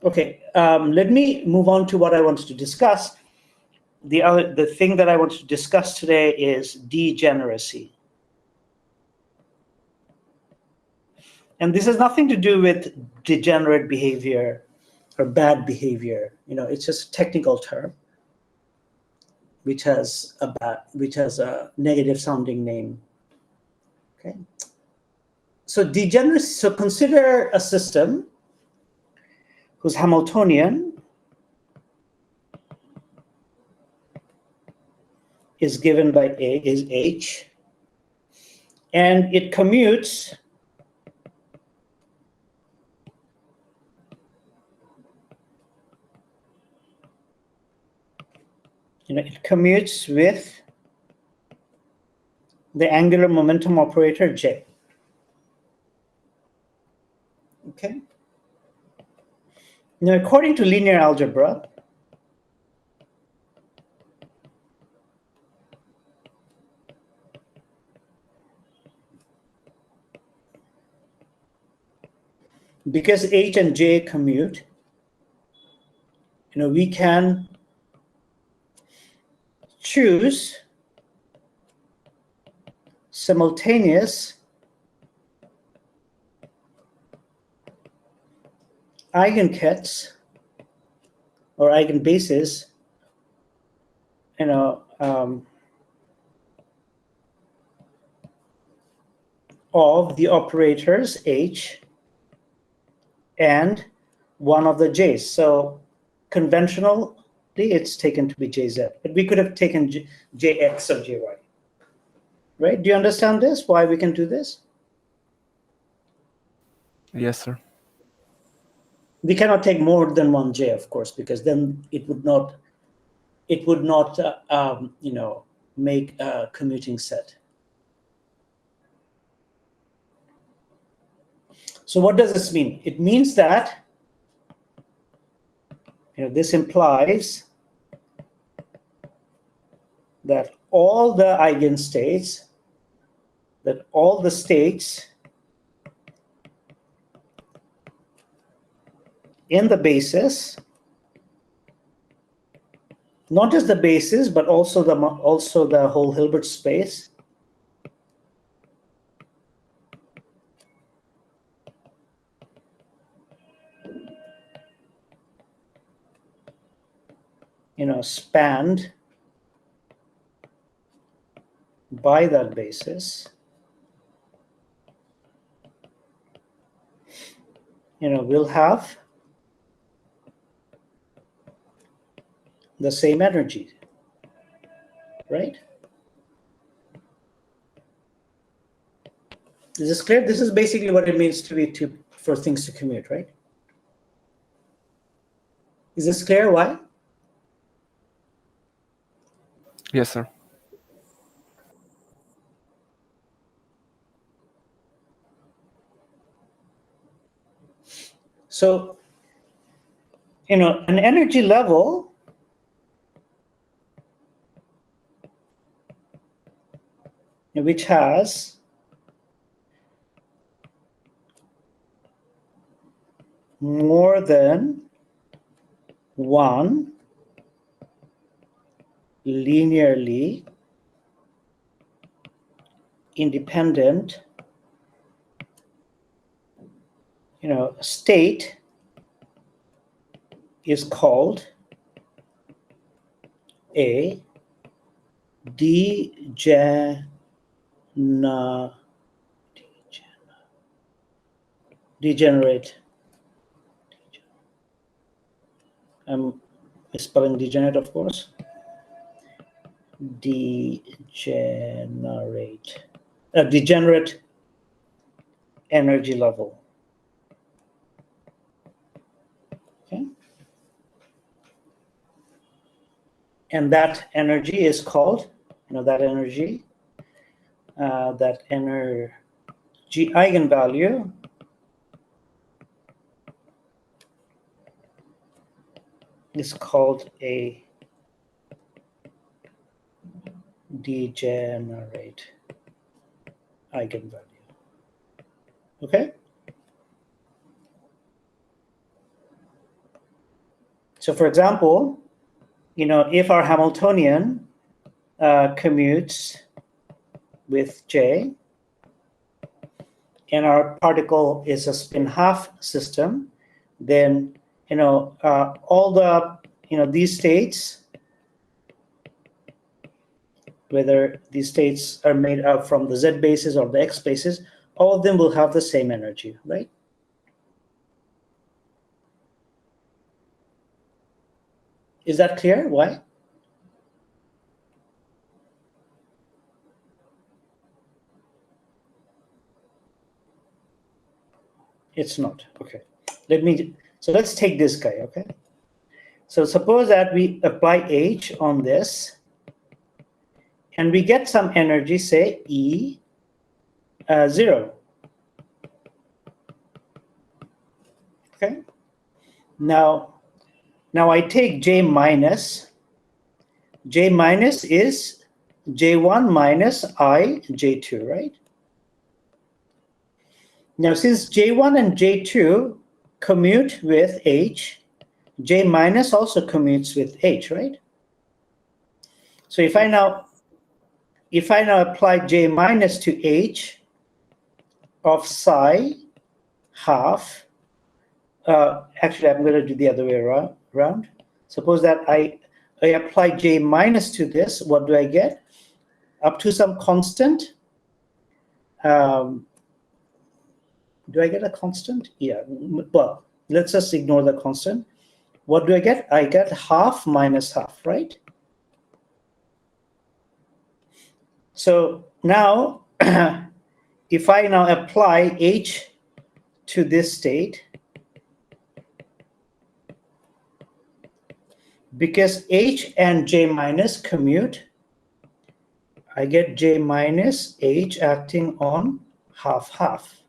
Okay, let me move on to what I wanted to discuss. The thing that I wanted to discuss today is degeneracy. And this has nothing to do with degenerate behavior or bad behavior. It's just a technical term which has a negative sounding name. Okay. So degeneracy. So consider a system whose Hamiltonian is given by is h, and it commutes with the angular momentum operator J. Okay. Now, according to linear algebra, because H and J commute, we can choose simultaneous eigenkets or eigenbases, of the operators H and one of the J's. So conventionally, it's taken to be JZ, but we could have taken JX or JY. Right? Do you understand this? Why we can do this? Yes, sir. We cannot take more than one J, of course, because then it would not make a commuting set. So what does this mean? It means that this implies that all the eigenstates, that all the states in the basis, not just the basis, but also the whole Hilbert space, spanned by that basis, will have the same energy, right? Is this clear? This is basically what it means for things to commute, right? Is this clear? Why? Yes, sir. So, an energy level which has more than one linearly independent state is called a degenerate. I'm spelling degenerate, of course. Degenerate energy level. Okay. And that energy is called, that energy eigenvalue is called a degenerate eigenvalue. Okay? So for example, if our Hamiltonian commutes with J, and our particle is a spin half system, then all the these states, whether these states are made up from the Z bases or the X bases, all of them will have the same energy, right? Is that clear? Why? It's not. Okay. So let's take this guy, okay? So suppose that we apply H on this, and we get some energy, say E0. Okay. Now I take J minus. J minus is J1 minus I J2, right? Now, since J1 and J2 commute with H, J minus also commutes with H, right? So if I now apply J minus to H of psi half, actually I'm going to do the other way around. Suppose that I apply J minus to this, what do I get? Up to some constant. Do I get a constant? Yeah, well, let's just ignore the constant. What do I get? I get half minus half, right? So now, if I now apply H to this state, because H and J minus commute, I get J minus H acting on half-half.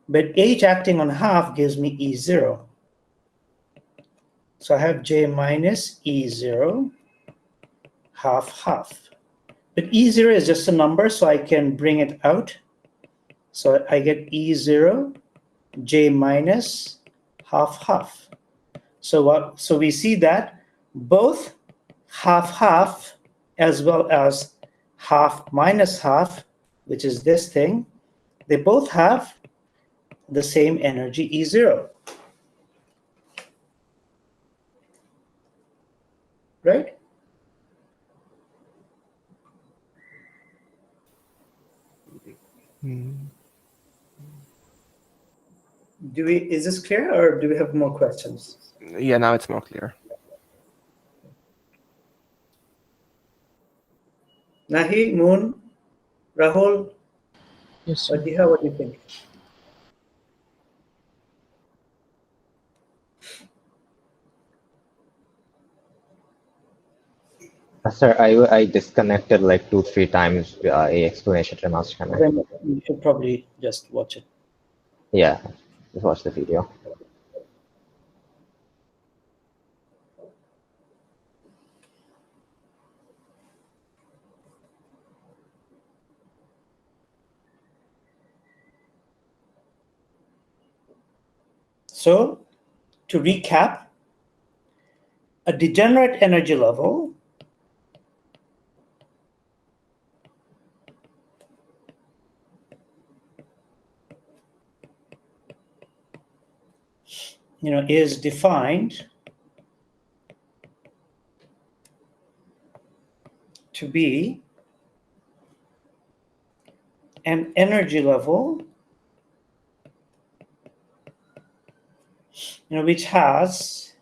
But H acting on half gives me E0. So I have J minus E0 half-half. But E0 is just a number, so I can bring it out. So I get E0 J minus half-half. So we see that both half-half as well as half minus half, which is this thing, they both have the same energy E0. Right? Is this clear, or do we have more questions? Yeah, now it's more clear. Nahi, Moon, Rahul, Yes, sir. what do you think? Sir, I disconnected like 2-3 times a explanation to master camera. Then you should probably just watch it. Yeah, just watch the video. So, to recap, a degenerate energy level is defined to be an energy level which has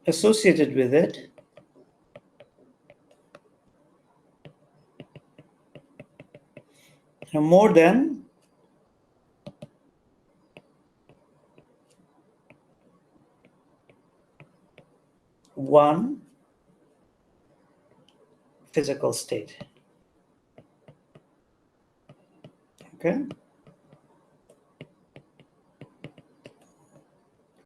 associated with it more than one physical state. Okay.